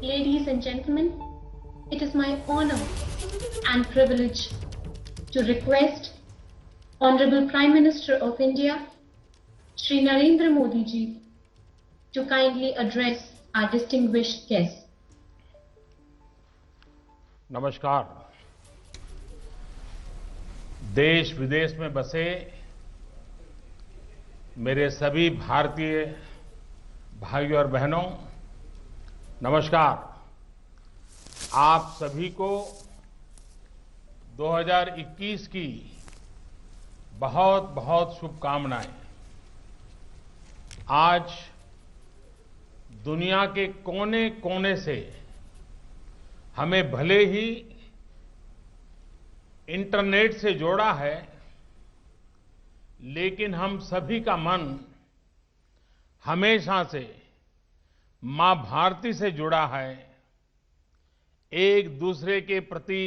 Ladies and gentlemen, it is my honor and privilege to request Honorable Prime Minister of India, Shri Narendra Modi ji, to kindly address our distinguished guests. नमस्कार। देश विदेश में बसे मेरे सभी भारतीय भाइयों और बहनों, नमस्कार। आप सभी को 2021 की बहुत बहुत शुभकामनाएं। आज दुनिया के कोने कोने से हमें भले ही इंटरनेट से जोड़ा है, लेकिन हम सभी का मन हमेशा से मां भारती से जुड़ा है, एक दूसरे के प्रति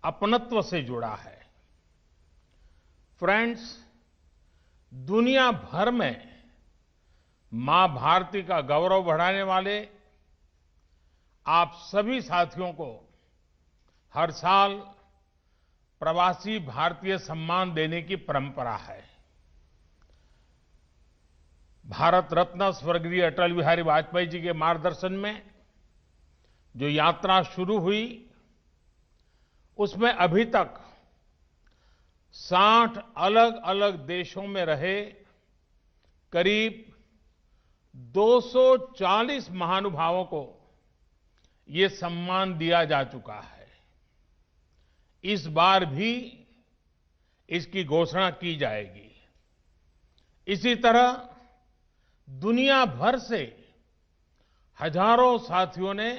अपनत्व से जुड़ा है। फ्रेंड्स, दुनिया भर में मां भारती का गौरव बढ़ाने वाले आप सभी साथियों को हर साल प्रवासी भारतीय सम्मान देने की परंपरा है। भारत रत्न स्वर्गीय अटल बिहारी वाजपेयी जी के मार्गदर्शन में जो यात्रा शुरू हुई, उसमें अभी तक 60 अलग अलग देशों में रहे करीब 240 महानुभावों को ये सम्मान दिया जा चुका है। इस बार भी इसकी घोषणा की जाएगी। इसी तरह दुनिया भर से हजारों साथियों ने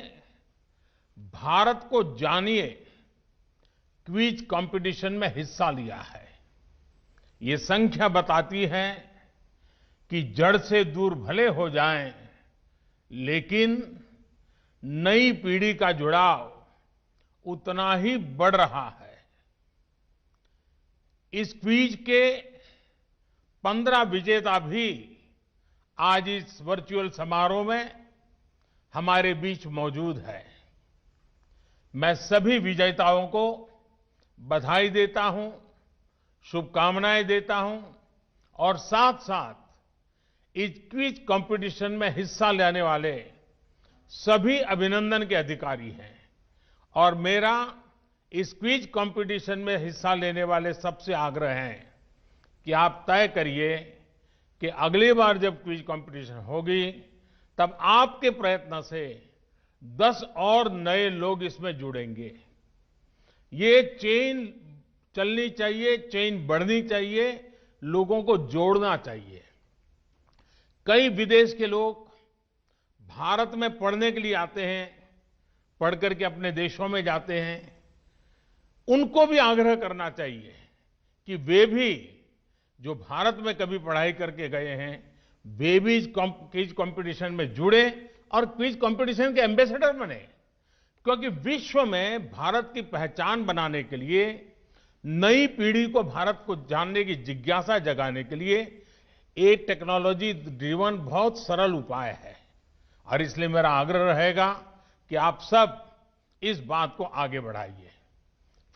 भारत को जानिए क्विज कंपटीशन में हिस्सा लिया है। ये संख्या बताती है कि जड़ से दूर भले हो जाएं, लेकिन नई पीढ़ी का जुड़ाव उतना ही बढ़ रहा है। इस क्विज के 15 विजेता भी आज इस वर्चुअल समारोह में हमारे बीच मौजूद है। मैं सभी विजेताओं को बधाई देता हूं, शुभकामनाएं देता हूं और साथ साथ इस क्विज कंपटीशन में हिस्सा लेने वाले सभी अभिनंदन के अधिकारी हैं। और मेरा इस क्विज कंपटीशन में हिस्सा लेने वाले सबसे आग्रह है कि आप तय करिए कि अगली बार जब क्विज कंपटीशन होगी, तब आपके प्रयत्न से 10 और नए लोग इसमें जुड़ेंगे। ये चेन चलनी चाहिए, चेन बढ़नी चाहिए, लोगों को जोड़ना चाहिए। कई विदेश के लोग भारत में पढ़ने के लिए आते हैं, पढ़ करके अपने देशों में जाते हैं। उनको भी आग्रह करना चाहिए कि वे भी, जो भारत में कभी पढ़ाई करके गए हैं, वे भी इस क्विज कंपटीशन में जुड़े और क्विज कंपटीशन के एम्बेसडर बने। क्योंकि विश्व में भारत की पहचान बनाने के लिए, नई पीढ़ी को भारत को जानने की जिज्ञासा जगाने के लिए एक टेक्नोलॉजी ड्रिवन बहुत सरल उपाय है। और इसलिए मेरा आग्रह रहेगा कि आप सब इस बात को आगे बढ़ाइए।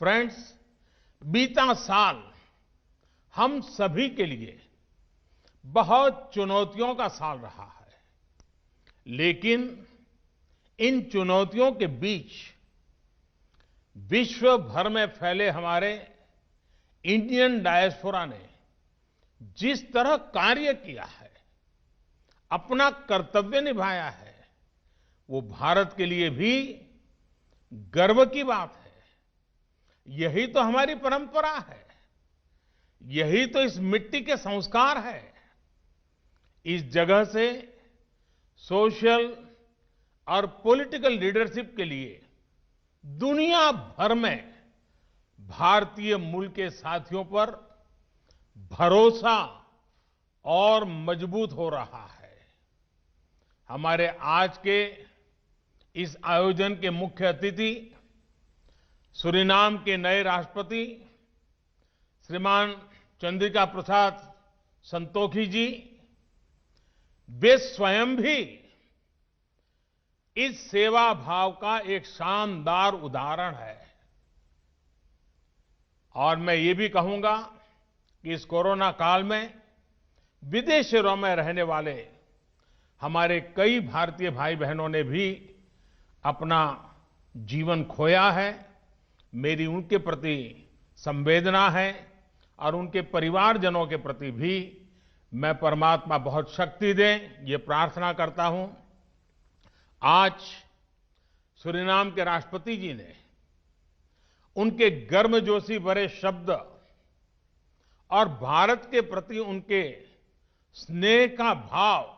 फ्रेंड्स, बीता साल हम सभी के लिए बहुत चुनौतियों का साल रहा है, लेकिन इन चुनौतियों के बीच विश्व भर में फैले हमारे इंडियन डायस्पोरा ने जिस तरह कार्य किया है, अपना कर्तव्य निभाया है, वो भारत के लिए भी गर्व की बात है। यही तो हमारी परंपरा है, यही तो इस मिट्टी के संस्कार है। इस जगह से सोशल और पॉलिटिकल लीडरशिप के लिए दुनिया भर में भारतीय मूल के साथियों पर भरोसा और मजबूत हो रहा है। हमारे आज के इस आयोजन के मुख्य अतिथि सूरीनाम के नए राष्ट्रपति श्रीमान चंद्रिका प्रसाद संतोखी जी, वे स्वयं भी इस सेवा भाव का एक शानदार उदाहरण है। और मैं ये भी कहूंगा कि इस कोरोना काल में विदेशों में रहने वाले हमारे कई भारतीय भाई बहनों ने भी अपना जीवन खोया है। मेरी उनके प्रति संवेदना है और उनके परिवारजनों के प्रति भी मैं परमात्मा बहुत शक्ति दे, ये प्रार्थना करता हूं। आज सूरीनाम के राष्ट्रपति जी ने उनके गर्मजोशी भरे शब्द और भारत के प्रति उनके स्नेह का भाव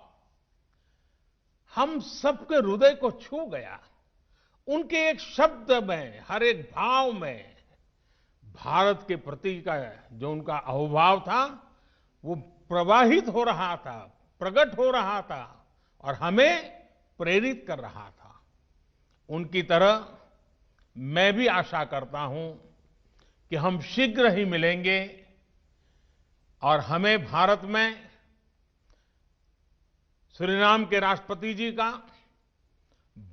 हम सबके हृदय को छू गया। उनके एक शब्द में, हर एक भाव में भारत के प्रति का जो उनका अहोभाव था वो प्रवाहित हो रहा था, प्रकट हो रहा था और हमें प्रेरित कर रहा था। उनकी तरह मैं भी आशा करता हूं कि हम शीघ्र ही मिलेंगे और हमें भारत में सूरीनाम के राष्ट्रपति जी का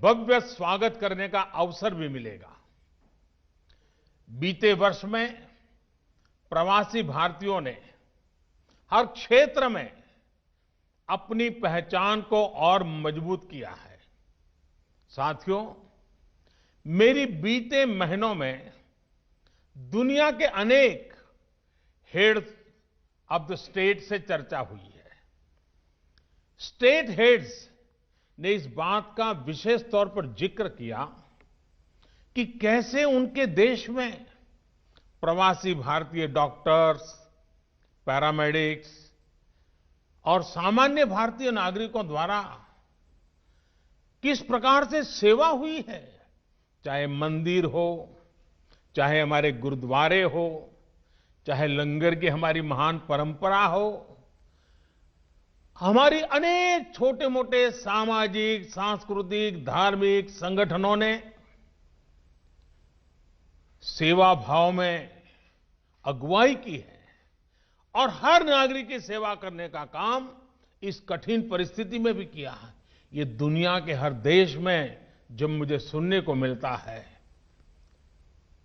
भव्य स्वागत करने का अवसर भी मिलेगा। बीते वर्ष में प्रवासी भारतीयों ने हर क्षेत्र में अपनी पहचान को और मजबूत किया है। साथियों, मेरी बीते महीनों में दुनिया के अनेक हेड्स ऑफ द स्टेट से चर्चा हुई है। स्टेट हेड्स ने इस बात का विशेष तौर पर जिक्र किया कि कैसे उनके देश में प्रवासी भारतीय डॉक्टर्स, पैरामेडिक्स और सामान्य भारतीय नागरिकों द्वारा किस प्रकार से सेवा हुई है। चाहे मंदिर हो, चाहे हमारे गुरुद्वारे हो, चाहे लंगर की हमारी महान परंपरा हो, हमारी अनेक छोटे मोटे सामाजिक, सांस्कृतिक, धार्मिक संगठनों ने सेवा भाव में अगुवाई की है और हर नागरिक की सेवा करने का काम इस कठिन परिस्थिति में भी किया है। ये दुनिया के हर देश में जब मुझे सुनने को मिलता है,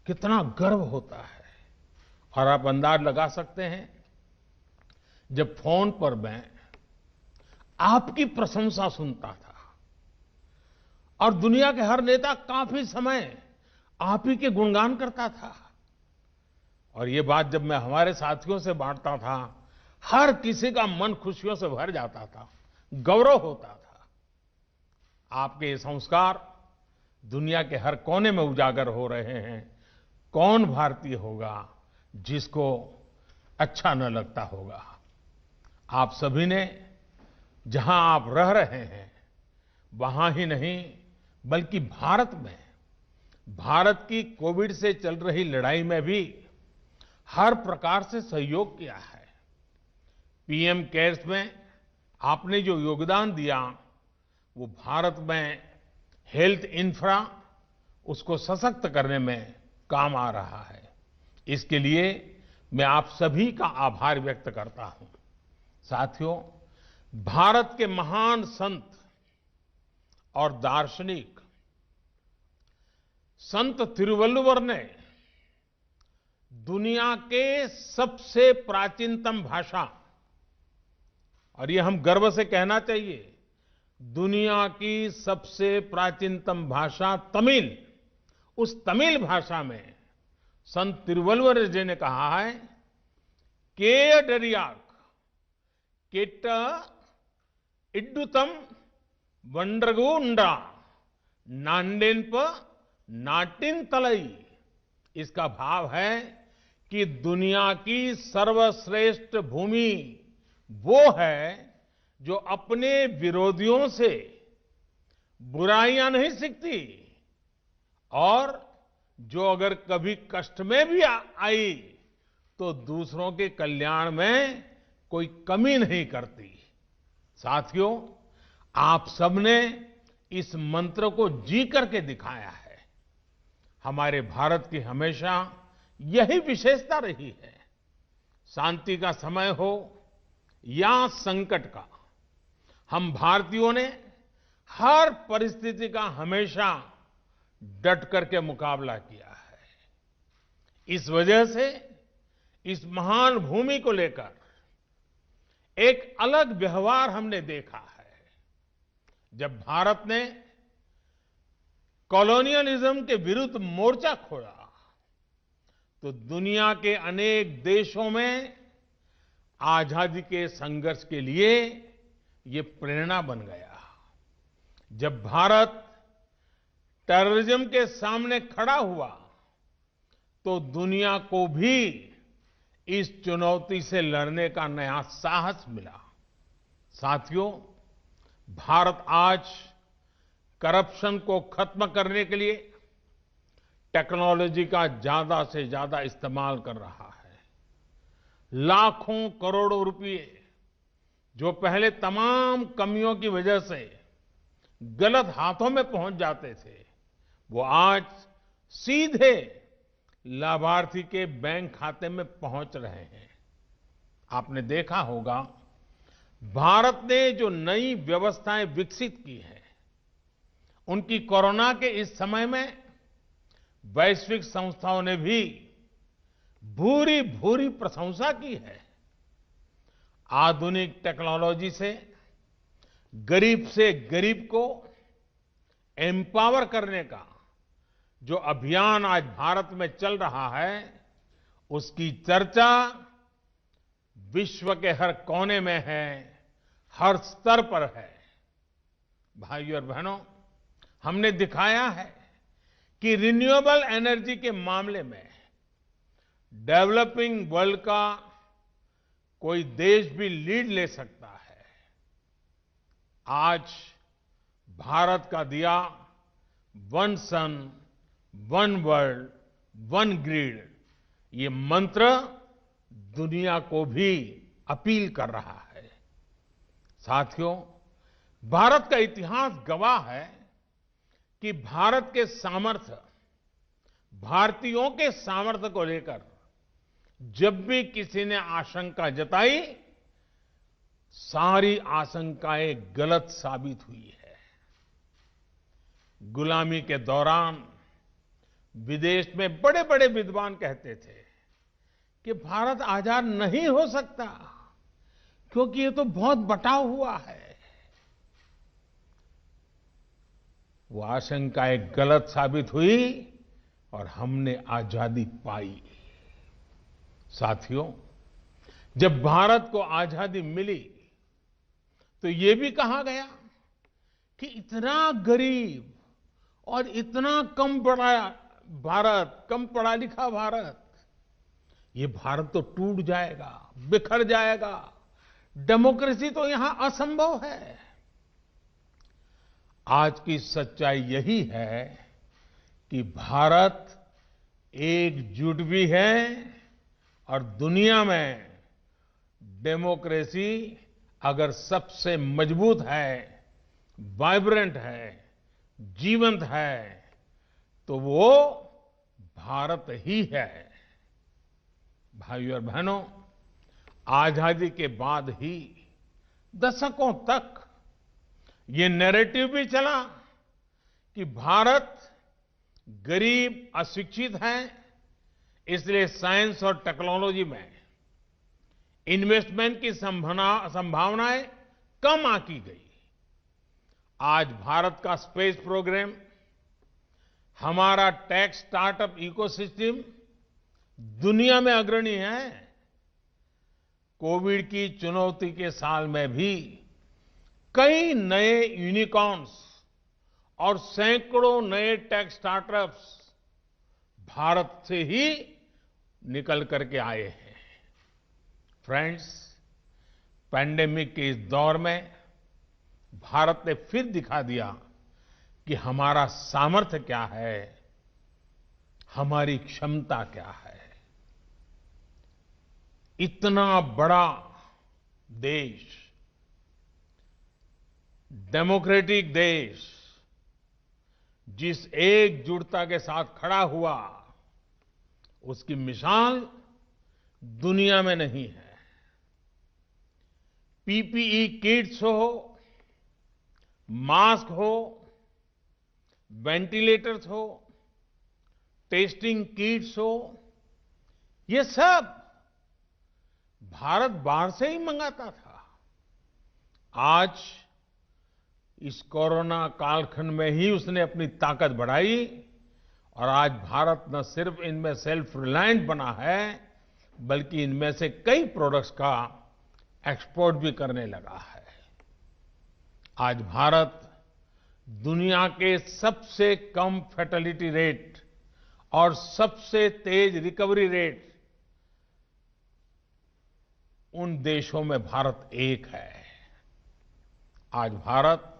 कितना गर्व होता है। और आप अंदाज लगा सकते हैं, जब फोन पर मैं आपकी प्रशंसा सुनता था और दुनिया के हर नेता काफी समय आप ही के गुणगान करता था, और ये बात जब मैं हमारे साथियों से बांटता था, हर किसी का मन खुशियों से भर जाता था, गौरव होता था। आपके ये संस्कार दुनिया के हर कोने में उजागर हो रहे हैं। कौन भारतीय होगा जिसको अच्छा न लगता होगा। आप सभी ने जहां आप रह रहे हैं वहां ही नहीं बल्कि भारत में, भारत की कोविड से चल रही लड़ाई में भी हर प्रकार से सहयोग किया है। पीएम केयर्स में आपने जो योगदान दिया वो भारत में हेल्थ इंफ्रा, उसको सशक्त करने में काम आ रहा है। इसके लिए मैं आप सभी का आभार व्यक्त करता हूं। साथियों, भारत के महान संत और दार्शनिक संत तिरुवल्लुवर ने दुनिया के सबसे प्राचीनतम भाषा, और ये हम गर्व से कहना चाहिए, दुनिया की सबसे प्राचीनतम भाषा तमिल, उस तमिल भाषा में संत तिरुवल्लुवर जी ने कहा है, केयडरियाक केट इड्डुतम वंड्रगुंडा नांडेनप नाटिन तलई। इसका भाव है कि दुनिया की सर्वश्रेष्ठ भूमि वो है जो अपने विरोधियों से बुराइयां नहीं सीखती और जो अगर कभी कष्ट में भी आई तो दूसरों के कल्याण में कोई कमी नहीं करती। साथियों, आप सबने इस मंत्र को जी करके दिखाया है। हमारे भारत की हमेशा यही विशेषता रही है। शांति का समय हो या संकट का, हम भारतीयों ने हर परिस्थिति का हमेशा डट करके मुकाबला किया है। इस वजह से इस महान भूमि को लेकर एक अलग व्यवहार हमने देखा है। जब भारत ने कॉलोनियलिज्म के विरुद्ध मोर्चा खोला तो दुनिया के अनेक देशों में आजादी के संघर्ष के लिए ये प्रेरणा बन गया। जब भारत टेररिज्म के सामने खड़ा हुआ तो दुनिया को भी इस चुनौती से लड़ने का नया साहस मिला। साथियों, भारत आज करप्शन को खत्म करने के लिए टेक्नोलॉजी का ज्यादा से ज्यादा इस्तेमाल कर रहा है। लाखों करोड़ों रुपए जो पहले तमाम कमियों की वजह से गलत हाथों में पहुंच जाते थे, वो आज सीधे लाभार्थी के बैंक खाते में पहुंच रहे हैं। आपने देखा होगा, भारत ने जो नई व्यवस्थाएं विकसित की हैं, उनकी कोरोना के इस समय में वैश्विक संस्थाओं ने भी भूरी भूरी प्रशंसा की है। आधुनिक टेक्नोलॉजी से गरीब को एम्पावर करने का जो अभियान आज भारत में चल रहा है, उसकी चर्चा विश्व के हर कोने में है, हर स्तर पर है। भाइयों और बहनों, हमने दिखाया है कि रिन्यूएबल एनर्जी के मामले में डेवलपिंग वर्ल्ड का कोई देश भी लीड ले सकता है। आज भारत का दिया वन सन, वन वर्ल्ड, वन ग्रिड, ये मंत्र दुनिया को भी अपील कर रहा है। साथियों, भारत का इतिहास गवाह है कि भारत के सामर्थ्य, भारतीयों के सामर्थ्य को लेकर जब भी किसी ने आशंका जताई, सारी आशंकाएं गलत साबित हुई है। गुलामी के दौरान विदेश में बड़े बड़े विद्वान कहते थे कि भारत आजाद नहीं हो सकता क्योंकि ये तो बहुत बटा हुआ है। वो आशंकाएं गलत साबित हुई और हमने आजादी पाई। साथियों, जब भारत को आजादी मिली तो ये भी कहा गया कि इतना गरीब और इतना कम पढ़ा लिखा भारत, ये भारत तो टूट जाएगा, बिखर जाएगा, डेमोक्रेसी तो यहां असंभव है। आज की सच्चाई यही है कि भारत एकजुट भी है और दुनिया में डेमोक्रेसी अगर सबसे मजबूत है, वाइब्रेंट है, जीवंत है, तो वो भारत ही है। भाइयों और बहनों, आजादी के बाद ही दशकों तक ये नैरेटिव भी चला कि भारत गरीब, अशिक्षित है, इसलिए साइंस और टेक्नोलॉजी में इन्वेस्टमेंट की संभावनाएं कम आंकी गई। आज भारत का स्पेस प्रोग्राम, हमारा टेक स्टार्टअप इकोसिस्टम दुनिया में अग्रणी है। कोविड की चुनौती के साल में भी कई नए यूनिकॉर्न्स और सैकड़ों नए टेक स्टार्टअप्स भारत से ही निकल करके आए हैं। फ्रेंड्स, पैंडेमिक के इस दौर में भारत ने फिर दिखा दिया कि हमारा सामर्थ्य क्या है, हमारी क्षमता क्या है। इतना बड़ा देश, डेमोक्रेटिक देश, जिस एकजुटता के साथ खड़ा हुआ, उसकी मिसाल दुनिया में नहीं है। पीपीई किट्स हो, मास्क हो, वेंटिलेटर्स हो, टेस्टिंग किट्स हो, ये सब भारत बाहर से ही मंगाता था। आज इस कोरोना कालखंड में ही उसने अपनी ताकत बढ़ाई और आज भारत न सिर्फ इनमें सेल्फ रिलायंट बना है, बल्कि इनमें से कई प्रोडक्ट्स का एक्सपोर्ट भी करने लगा है। आज भारत दुनिया के सबसे कम फैटेलिटी रेट और सबसे तेज रिकवरी रेट उन देशों में भारत एक है। आज भारत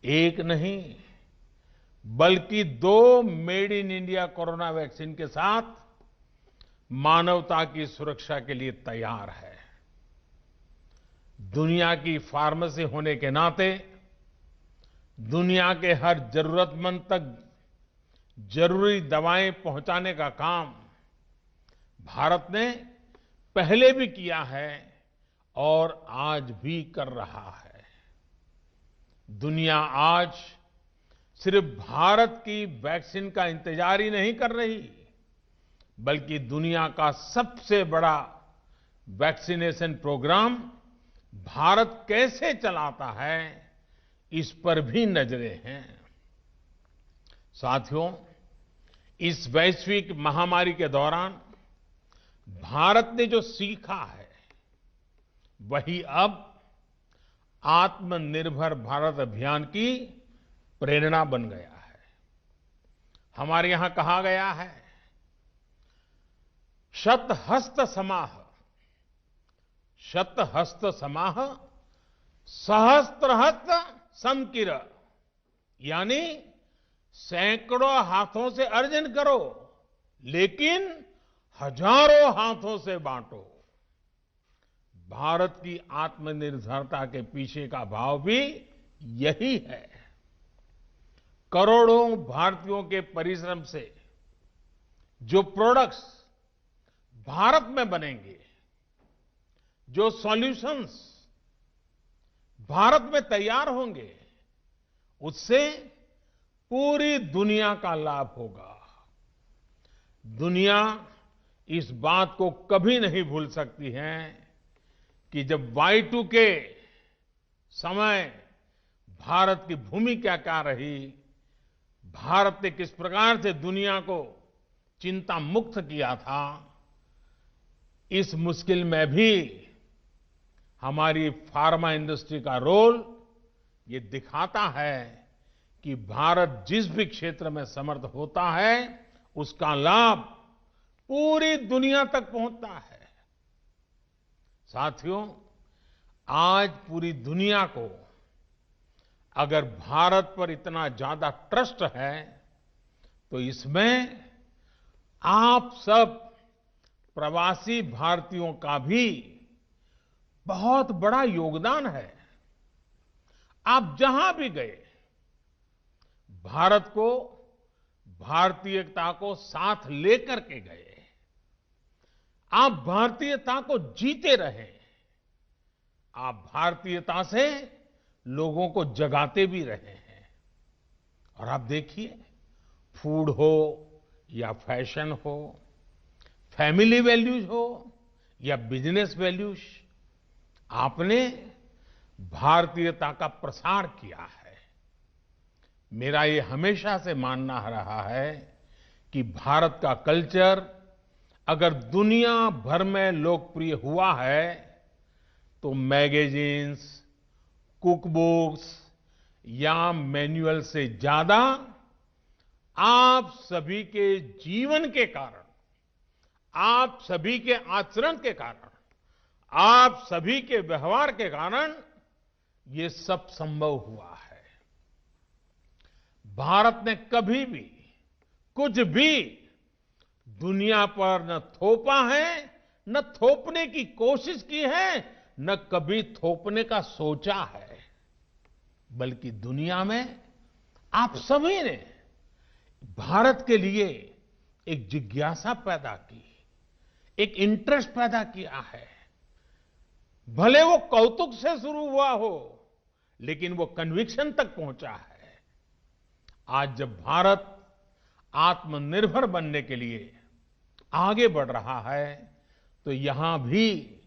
एक नहीं बल्कि 2 made in India corona vaccine के साथ मानवता की सुरक्षा के लिए तैयार है। दुनिया की फार्मेसी होने के नाते दुनिया के हर जरूरतमंद तक जरूरी दवाएं पहुंचाने का काम भारत ने पहले भी किया है और आज भी कर रहा है। दुनिया आज सिर्फ भारत की वैक्सीन का इंतजार ही नहीं कर रही, बल्कि दुनिया का सबसे बड़ा वैक्सीनेशन प्रोग्राम भारत कैसे चलाता है, इस पर भी नजरें हैं। साथियों, इस वैश्विक महामारी के दौरान भारत ने जो सीखा है, वही अब आत्मनिर्भर भारत अभियान की प्रेरणा बन गया है। हमारे यहां कहा गया है, शतहस्त समाह, शतहस्त समाह सहस्त्रहस्त समकिर, यानी सैकड़ों हाथों से अर्जन करो लेकिन हजारों हाथों से बांटो। भारत की आत्मनिर्भरता के पीछे का भाव भी यही है। करोड़ों भारतीयों के परिश्रम से जो प्रोडक्ट्स भारत में बनेंगे, जो सॉल्यूशंस भारत में तैयार होंगे, उससे पूरी दुनिया का लाभ होगा। दुनिया इस बात को कभी नहीं भूल सकती है कि जब Y2 के समय भारत की भूमिका क्या रही, भारत ने किस प्रकार से दुनिया को चिंता मुक्त किया था, इस मुश्किल में भी हमारी फार्मा इंडस्ट्री का रोल ये दिखाता है कि भारत जिस भी क्षेत्र में समर्थ होता है, उसका लाभ पूरी दुनिया तक पहुंचता है। साथियों, आज पूरी दुनिया को अगर भारत पर इतना ज्यादा ट्रस्ट है, तो इसमें आप सब प्रवासी भारतीयों का भी बहुत बड़ा योगदान है। आप जहां भी गए, भारत को, भारतीयता को साथ लेकर के गए। आप भारतीयता को जीते रहे। आप भारतीयता से लोगों को जगाते भी रहे हैं। और आप देखिए, फूड हो या फैशन हो, फैमिली वैल्यूज हो या बिजनेस वैल्यूज, आपने भारतीयता का प्रसार किया है। मेरा ये हमेशा से मानना रहा है कि भारत का कल्चर अगर दुनिया भर में लोकप्रिय हुआ है, तो मैगजीन्स, कुक बुक्स या मैनुअल से ज्यादा आप सभी के जीवन के कारण, आप सभी के आचरण के कारण, आप सभी के व्यवहार के कारण ये सब संभव हुआ है। भारत ने कभी भी कुछ भी दुनिया पर न थोपा है, न थोपने की कोशिश की है, न कभी थोपने का सोचा है, बल्कि दुनिया में आप सभी ने भारत के लिए एक जिज्ञासा पैदा की, एक इंटरेस्ट पैदा किया है। भले वो कौतुक से शुरू हुआ हो, लेकिन वो कन्विक्शन तक पहुंचा है। आज जब भारत आत्मनिर्भर बनने के लिए आगे बढ़ रहा है, तो यहां भी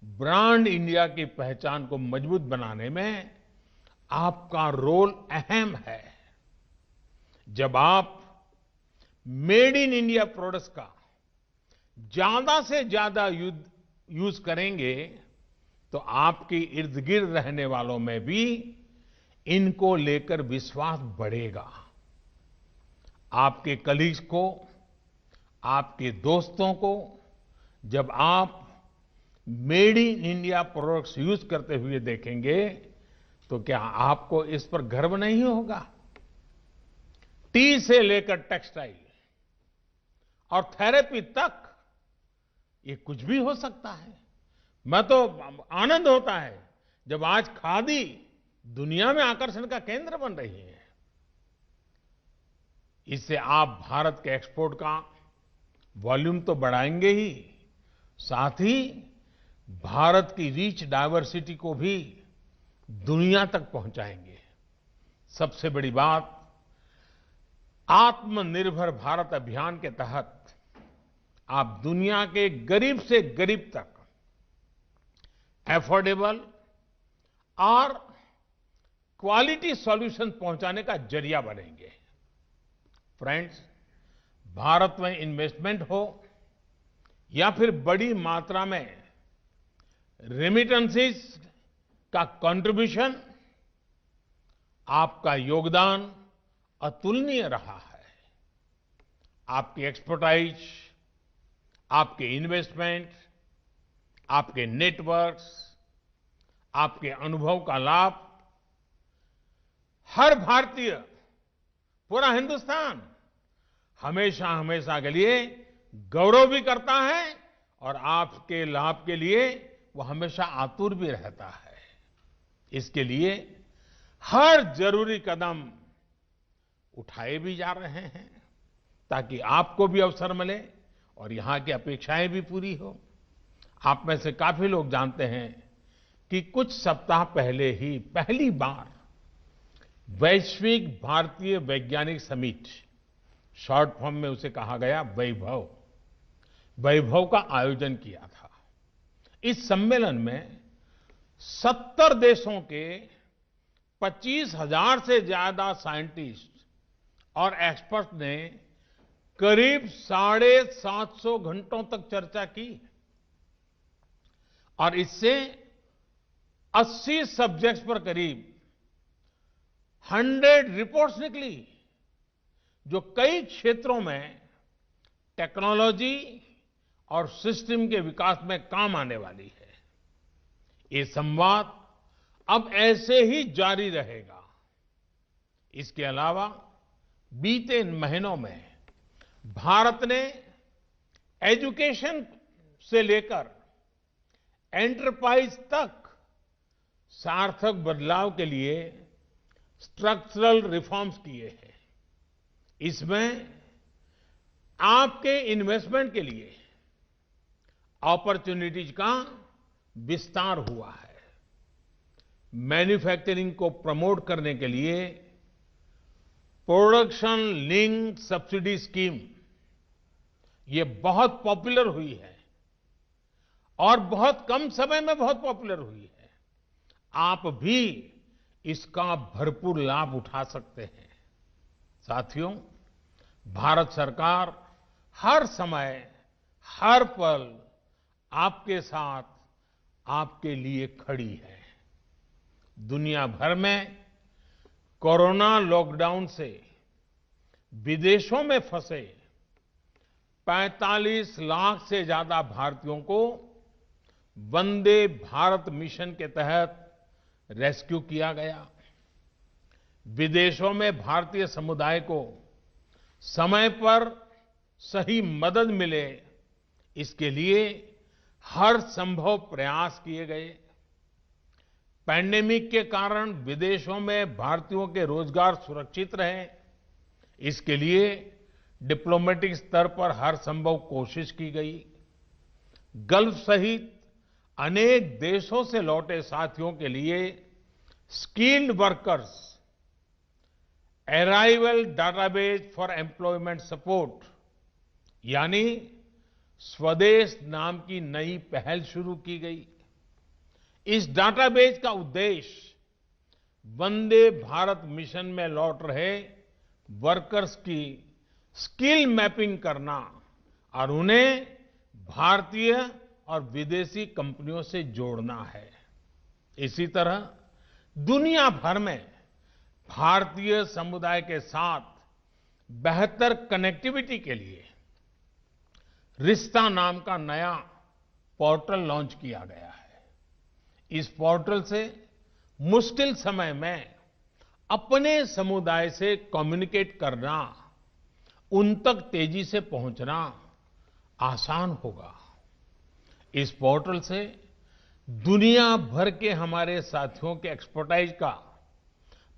ब्रांड इंडिया की पहचान को मजबूत बनाने में आपका रोल अहम है। जब आप मेड इन इंडिया प्रोडक्ट्स का ज्यादा से ज्यादा यूज करेंगे, तो आपके इर्द गिर्द रहने वालों में भी इनको लेकर विश्वास बढ़ेगा। आपके कलीग्स को, आपके दोस्तों को जब आप made in India products use करते हुए देखेंगे, तो क्या आपको इस पर गर्व नहीं होगा? टी से लेकर टेक्सटाइल और थेरेपी तक, ये कुछ भी हो सकता है। मैं तो आनंद होता है जब आज खादी दुनिया में आकर्षण का केंद्र बन रही है। इससे आप भारत के एक्सपोर्ट का वॉल्यूम तो बढ़ाएंगे ही, साथ ही भारत की रिच डाइवर्सिटी को भी दुनिया तक पहुंचाएंगे। सबसे बड़ी बात, आत्मनिर्भर भारत अभियान के तहत आप दुनिया के गरीब से गरीब तक अफोर्डेबल और क्वालिटी सॉल्यूशन पहुंचाने का जरिया बनेंगे। फ्रेंड्स, भारत में इन्वेस्टमेंट हो या फिर बड़ी मात्रा में रेमिटेंसेस का कंट्रीब्यूशन, आपका योगदान अतुलनीय रहा है। आपकी एक्सपर्टाइज, आपके इन्वेस्टमेंट, आपके नेटवर्क्स, आपके अनुभव का लाभ हर भारतीय, पूरा हिंदुस्तान हमेशा हमेशा के लिए गौरव भी करता है और आपके लाभ के लिए वो हमेशा आतुर भी रहता है। इसके लिए हर जरूरी कदम उठाए भी जा रहे हैं ताकि आपको भी अवसर मिले और यहां की अपेक्षाएं भी पूरी हो। आप में से काफी लोग जानते हैं कि कुछ सप्ताह पहले ही पहली बार वैश्विक भारतीय वैज्ञानिक समिट, शॉर्ट फॉर्म में उसे कहा गया वैभव का आयोजन किया था। इस सम्मेलन में 70 देशों के 25,000 से ज्यादा साइंटिस्ट और एक्सपर्ट ने करीब 750 घंटों तक चर्चा की और इससे 80 सब्जेक्ट्स पर करीब 100 रिपोर्ट्स निकली, जो कई क्षेत्रों में टेक्नोलॉजी और सिस्टम के विकास में काम आने वाली है। ये संवाद अब ऐसे ही जारी रहेगा। इसके अलावा बीते महीनों में भारत ने एजुकेशन से लेकर एंटरप्राइज तक सार्थक बदलाव के लिए स्ट्रक्चरल रिफॉर्म्स किए हैं। इसमें आपके इन्वेस्टमेंट के लिए अपॉर्चुनिटीज का विस्तार हुआ है। मैन्युफैक्चरिंग को प्रमोट करने के लिए प्रोडक्शन लिंक सब्सिडी स्कीम, ये बहुत पॉपुलर हुई है और बहुत कम समय में बहुत पॉपुलर हुई है। आप भी इसका भरपूर लाभ उठा सकते हैं। साथियों, भारत सरकार हर समय, हर पल आपके साथ, आपके लिए खड़ी है। दुनिया भर में कोरोना लॉकडाउन से विदेशों में फंसे 45 लाख से ज्यादा भारतीयों को वंदे भारत मिशन के तहत रेस्क्यू किया गया। विदेशों में भारतीय समुदाय को समय पर सही मदद मिले, इसके लिए हर संभव प्रयास किए गए। पैंडेमिक के कारण विदेशों में भारतीयों के रोजगार सुरक्षित रहे, इसके लिए डिप्लोमेटिक स्तर पर हर संभव कोशिश की गई। गल्फ सहित अनेक देशों से लौटे साथियों के लिए skilled workers arrival database for employment support यानी स्वदेश नाम की नई पहल शुरू की गई। इस डाटाबेस का उद्देश्य वंदे भारत मिशन में लौट रहे वर्कर्स की स्किल मैपिंग करना और उन्हें भारतीय और विदेशी कंपनियों से जोड़ना है। इसी तरह दुनिया भर में भारतीय समुदाय के साथ बेहतर कनेक्टिविटी के लिए रिश्ता नाम का नया पोर्टल लॉन्च किया गया है। इस पोर्टल से मुश्किल समय में अपने समुदाय से कम्युनिकेट करना, उन तक तेजी से पहुंचना आसान होगा। इस पोर्टल से दुनिया भर के हमारे साथियों के एक्सपर्टाइज का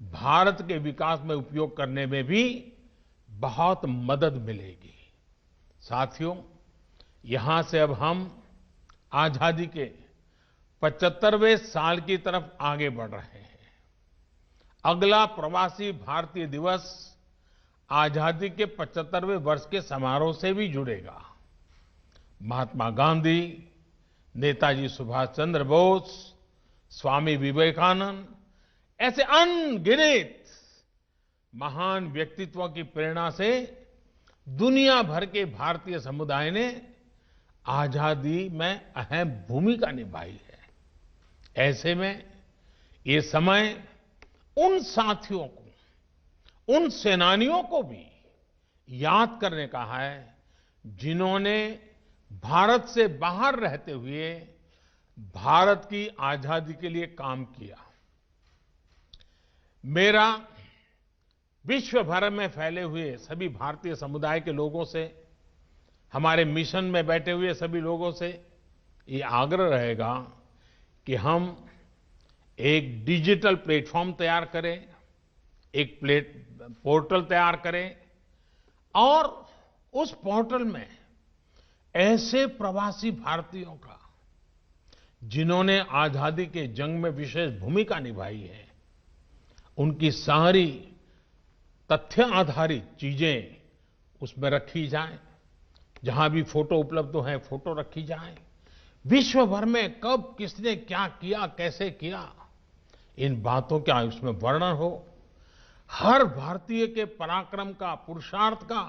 भारत के विकास में उपयोग करने में भी बहुत मदद मिलेगी। साथियों, यहां से अब हम आजादी के 75वें साल की तरफ आगे बढ़ रहे हैं। अगला प्रवासी भारतीय दिवस आजादी के 75वें वर्ष के समारोह से भी जुड़ेगा। महात्मा गांधी, नेताजी सुभाष चंद्र बोस, स्वामी विवेकानंद ऐसे अनगिनत महान व्यक्तित्वों की प्रेरणा से दुनिया भर के भारतीय समुदाय ने आजादी में अहम भूमिका निभाई है। ऐसे में ये समय उन साथियों को, उन सेनानियों को भी याद करने का है जिन्होंने भारत से बाहर रहते हुए भारत की आजादी के लिए काम किया। मेरा विश्व भर में फैले हुए सभी भारतीय समुदाय के लोगों से, हमारे मिशन में बैठे हुए सभी लोगों से ये आग्रह रहेगा कि हम एक डिजिटल प्लेटफॉर्म तैयार करें, एक पोर्टल तैयार करें और उस पोर्टल में ऐसे प्रवासी भारतीयों का जिन्होंने आजादी के जंग में विशेष भूमिका निभाई है, उनकी सारी तथ्य आधारित चीजें उसमें रखी जाएं। जहां भी फोटो उपलब्ध है, फोटो रखी जाए। विश्व भर में कब किसने क्या किया, कैसे किया, इन बातों का उसमें वर्णन हो। हर भारतीय के पराक्रम का, पुरुषार्थ का,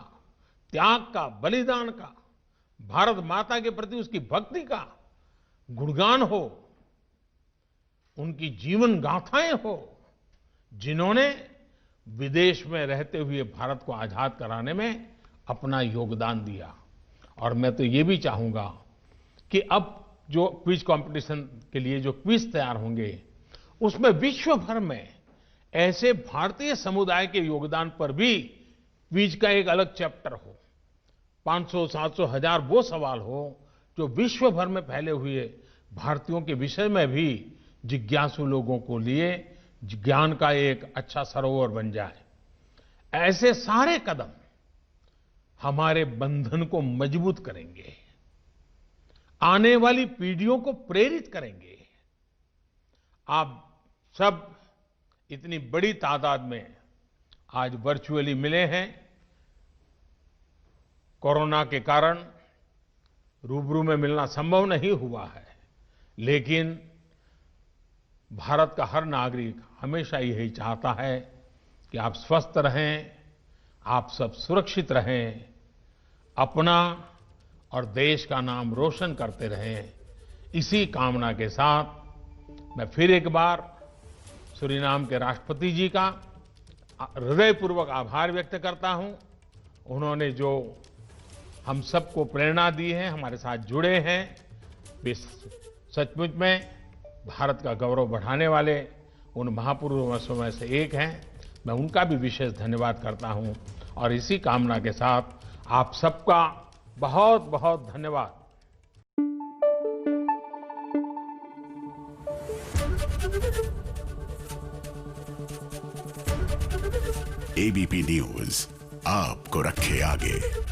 त्याग का, बलिदान का, भारत माता के प्रति उसकी भक्ति का गुणगान हो, उनकी जीवन गाथाएं हो, जिन्होंने विदेश में रहते हुए भारत को आजाद कराने में अपना योगदान दिया। और मैं तो ये भी चाहूंगा कि अब जो क्विज कंपटीशन के लिए जो क्विज तैयार होंगे, उसमें विश्व भर में ऐसे भारतीय समुदाय के योगदान पर भी क्विज का एक अलग चैप्टर हो। 500, 700, 1000 वो सवाल हो जो विश्व भर में फैले हुए भारतीयों के विषय में भी जिज्ञासु लोगों को लिए ज्ञान का एक अच्छा सरोवर बन जाए। ऐसे सारे कदम हमारे बंधन को मजबूत करेंगे, आने वाली पीढ़ियों को प्रेरित करेंगे। आप सब इतनी बड़ी तादाद में आज वर्चुअली मिले हैं। कोरोना के कारण रूबरू में मिलना संभव नहीं हुआ है, लेकिन भारत का हर नागरिक हमेशा यही चाहता है कि आप स्वस्थ रहें, आप सब सुरक्षित रहें, अपना और देश का नाम रोशन करते रहें। इसी कामना के साथ मैं फिर एक बार सूरीनाम के राष्ट्रपति जी का हृदयपूर्वक आभार व्यक्त करता हूं। उन्होंने जो हम सबको प्रेरणा दी है, हमारे साथ जुड़े हैं, वे सचमुच में भारत का गौरव बढ़ाने वाले उन महापुरुषों में से एक हैं। मैं उनका भी विशेष धन्यवाद करता हूं और इसी कामना के साथ आप सबका बहुत बहुत धन्यवाद। एबीपी न्यूज आपको रखे आगे।